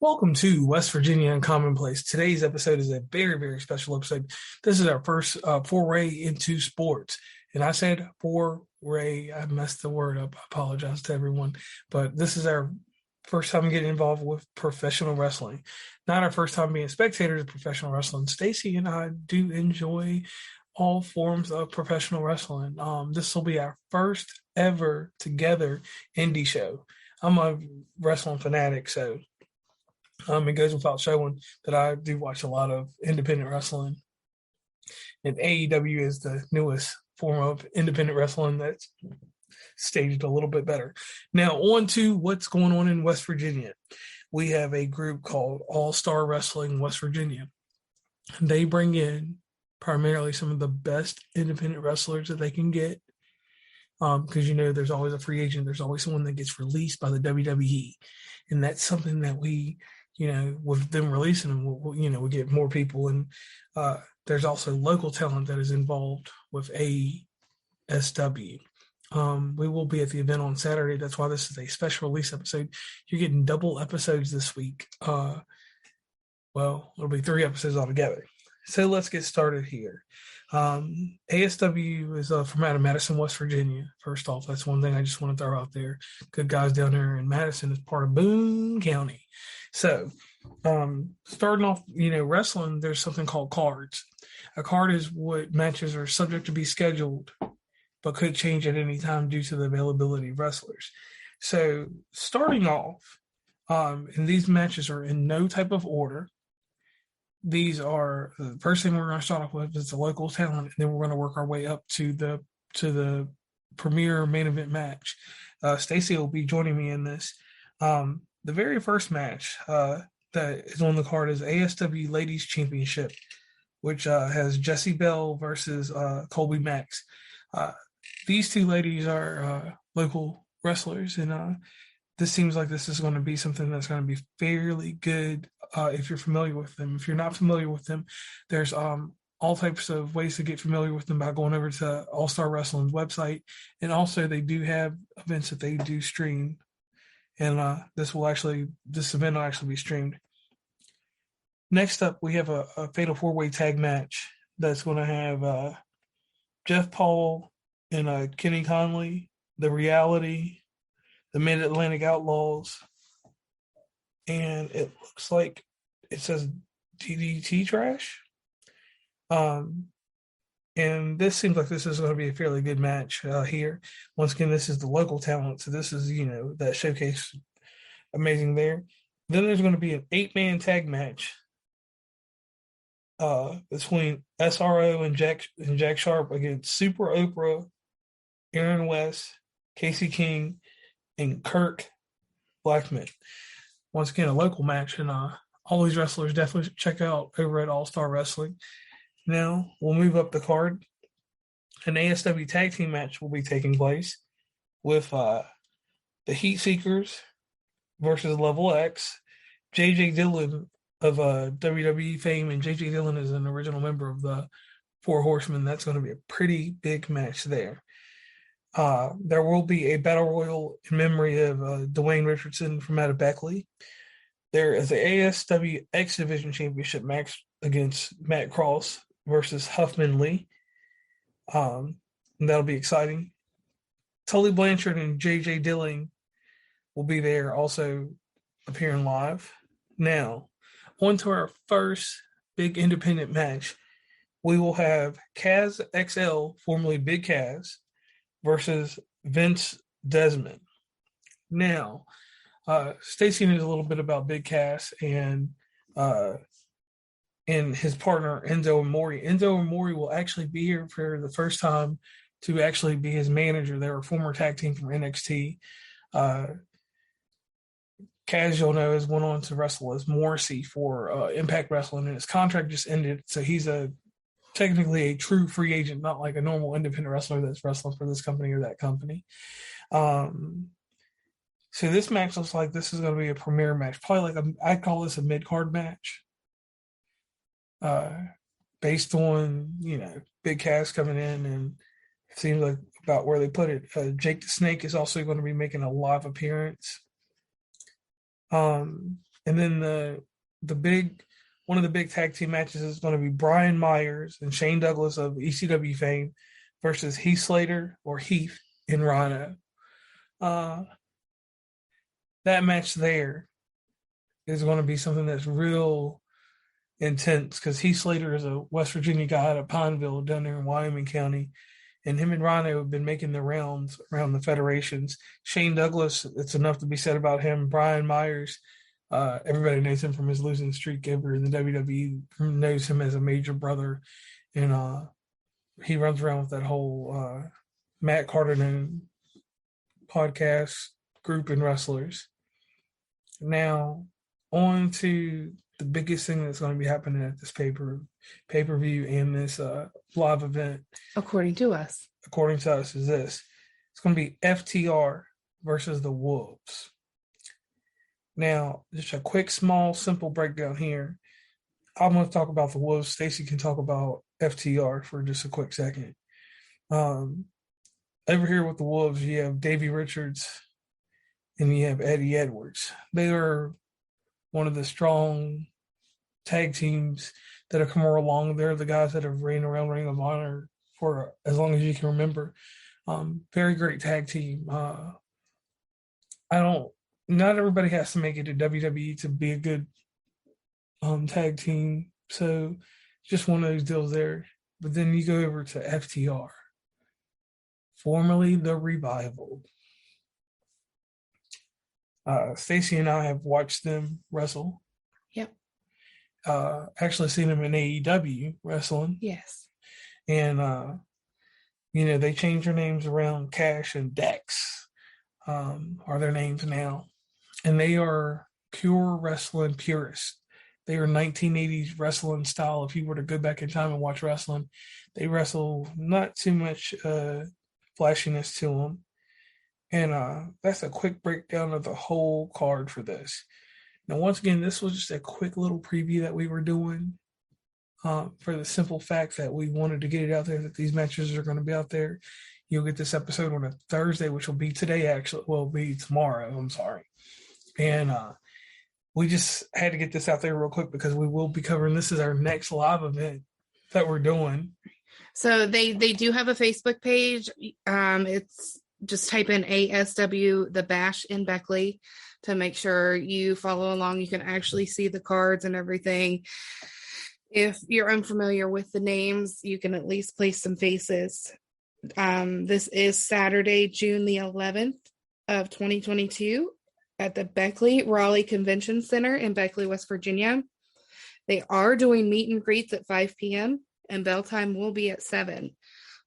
Welcome to West Virginia and Commonplace. Today's episode is a very, very special episode. This is our first foray into sports. And I said foray, I messed the word up. I apologize to everyone. But this is our first time getting involved with professional wrestling. Not our first time being spectators of professional wrestling. Stacy and I do enjoy all forms of professional wrestling. This will be our first ever together indie show. I'm a wrestling fanatic, so it goes without showing that I do watch a lot of independent wrestling. And AEW is the newest form of independent wrestling that's staged a little bit better. Now, on to what's going on in West Virginia. We have a group called All-Star Wrestling West Virginia. They bring in primarily some of the best independent wrestlers that they can get. Because, there's always a free agent. There's always someone that gets released by the WWE. And that's something that we, with them releasing them, we get more people. And there's also local talent that is involved with ASW. We will be at the event on Saturday. That's why this is a special release episode. You're getting double episodes this week. It'll be 3 episodes altogether. So let's get started here. ASW is from out of Madison, West Virginia. First off, that's one thing I just want to throw out there. Good guys down there in Madison is part of Boone County. So starting off, wrestling, there's something called cards. A card is what matches are subject to be scheduled, but could change at any time due to the availability of wrestlers. So starting off, and these matches are in no type of order. These are the first thing we're going to start off with is the local talent, and then we're going to work our way up to the premier main event match. Stacy will be joining me in this. The very first match that is on the card is ASW Ladies Championship, which has Jessie Bell versus Colby Max. These two ladies are local wrestlers, and this seems like this is going to be something that's going to be fairly good if you're familiar with them. If you're not familiar with them, there's all types of ways to get familiar with them by going over to All-Star Wrestling's website. And also they do have events that they do stream. And this event will actually be streamed. Next up, we have a Fatal 4-Way Tag match that's going to have Jeff Paul and Kenny Conley, The Reality, the Mid-Atlantic Outlaws, and it looks like it says DDT Trash. And this seems like this is going to be a fairly good match here. Once again, this is the local talent, so this is, that showcase amazing there. Then there's going to be an 8-man tag match between SRO and Jack Sharp against Super Oprah, Aaron West, Casey King, and Kirk Blackman. Once again, a local match, and all these wrestlers definitely check out over at All-Star Wrestling. Now, we'll move up the card. An ASW tag team match will be taking place with the Heat Seekers versus Level X. JJ Dillon of WWE fame, and JJ Dillon is an original member of the Four Horsemen. That's going to be a pretty big match there. There will be a battle royal in memory of Dwayne Richardson from out of Beckley. There is a ASW X Division Championship match against Matt Cross versus Huffman Lee. And that'll be exciting. Tully Blanchard and JJ Dillion will be there also appearing live. Now, on to our first big independent match. We will have Kaz XL, formerly Big Kaz, versus Vince Desmond. Now, Stacy knows a little bit about Big Cass and his partner Enzo Amore. Enzo Amore will actually be here for the first time to actually be his manager. They were a former tag team from NXT. Kaz, you'll know, has went on to wrestle as Morrissey for Impact Wrestling, and his contract just ended, so he's technically a true free agent, not like a normal independent wrestler that's wrestling for this company or that company. So this match looks like this is going to be a premier match. Probably I'd call this a mid-card match. Based on, Big Cass coming in, and it seems like about where they put it. Jake the Snake is also going to be making a live appearance. And And then one of the big tag team matches is going to be Brian Myers and Shane Douglas of ECW fame versus Heath Slater or Heath and Rhyno. That match there is going to be something that's real intense because Heath Slater is a West Virginia guy out of Pineville down there in Wyoming County. And him and Rhyno have been making the rounds around the federations. Shane Douglas, it's enough to be said about him. Brian Myers, everybody knows him from his losing streak over in the WWE, knows him as a major brother. And he runs around with that whole Matt Cardone podcast group and wrestlers. Now, on to the biggest thing that's going to be happening at this pay-per-view and this live event. According to us, is this. It's going to be FTR versus the Wolves. Now, just a quick, small, simple breakdown here. I'm going to talk about the Wolves. Stacy can talk about FTR for just a quick second. Over here with the Wolves, you have Davey Richards and you have Eddie Edwards. They are one of the strong tag teams that have come along. They're the guys that have ran around Ring of Honor for as long as you can remember. Very great tag team. Not everybody has to make it to WWE to be a good tag team. So just one of those deals there. But then you go over to FTR, formerly the Revival. Stacy and I have watched them wrestle. Yep. Actually seen them in AEW wrestling. Yes. And, they changed their names around. Cash and Dex are their names now. And they are pure wrestling purists. They are 1980s wrestling style. If you were to go back in time and watch wrestling, they wrestle not too much flashiness to them. And that's a quick breakdown of the whole card for this. Now, once again, this was just a quick little preview that we were doing for the simple fact that we wanted to get it out there that these matches are going to be out there. You'll get this episode on a Thursday, which will be today, actually. Well, it'll be tomorrow. I'm sorry. And we just had to get this out there real quick because we will be covering this is our next live event that we're doing. So they do have a Facebook page. It's just type in ASW the Bash in Beckley to make sure you follow along. You can actually see the cards and everything. If you're unfamiliar with the names, you can at least place some faces. This is Saturday, June the 11th of 2022 at the Beckley Raleigh Convention Center in Beckley, West Virginia. They are doing meet and greets at 5 p.m. and Belltime will be at 7.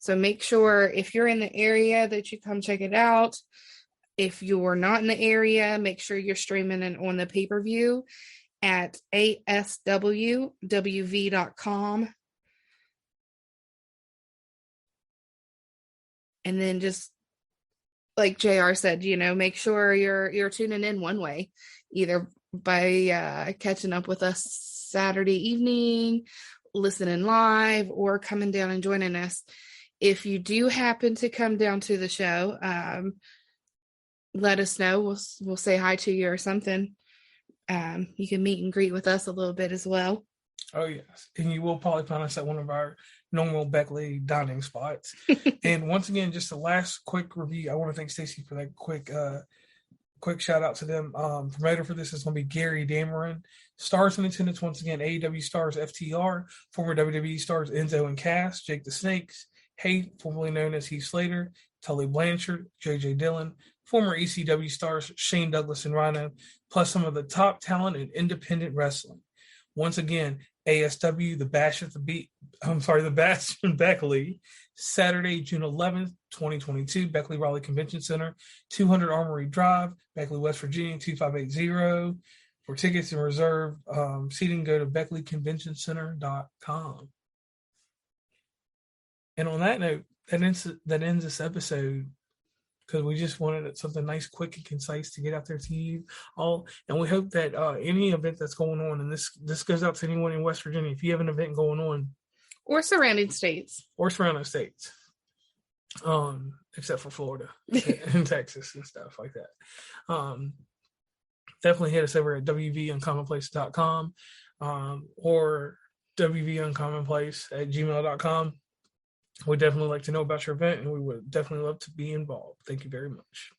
So make sure if you're in the area that you come check it out. If you're not in the area, make sure you're streaming it on the pay-per-view at ASWWV.com. And then just like JR said, make sure you're tuning in one way, either by catching up with us Saturday evening, listening live, or coming down and joining us. If you do happen to come down to the show, let us know. We'll say hi to you or something. You can meet and greet with us a little bit as well. Oh, yes. And you will probably find us at one of our normal Beckley dining spots. And once again, just the last quick review. I want to thank Stacy for that quick shout out to them. Promoter for this is going to be Gary Damron. Stars in attendance, once again, AEW Stars FTR, former WWE Stars Enzo and Cass, Jake the Snakes, Heath, formerly known as Heath Slater, Tully Blanchard, JJ Dillion, former ECW Stars Shane Douglas and Rhyno, plus some of the top talent in independent wrestling. Once again, ASW, the Bash in Beckley, Saturday, June 11th, 2022, Beckley Raleigh Convention Center, 200 Armory Drive, Beckley, West Virginia, 2580. For tickets and reserve seating, go to beckleyconventioncenter.com. And on that note, that ends this episode because we just wanted something nice, quick, and concise to get out there to you all. And we hope that any event that's going on, and this goes out to anyone in West Virginia, if you have an event going on. Or surrounding states. Except for Florida and Texas and stuff like that. definitely hit us over at wvuncommonplace.com or wvuncommonplace@gmail.com. We'd definitely like to know about your event, and we would definitely love to be involved. Thank you very much.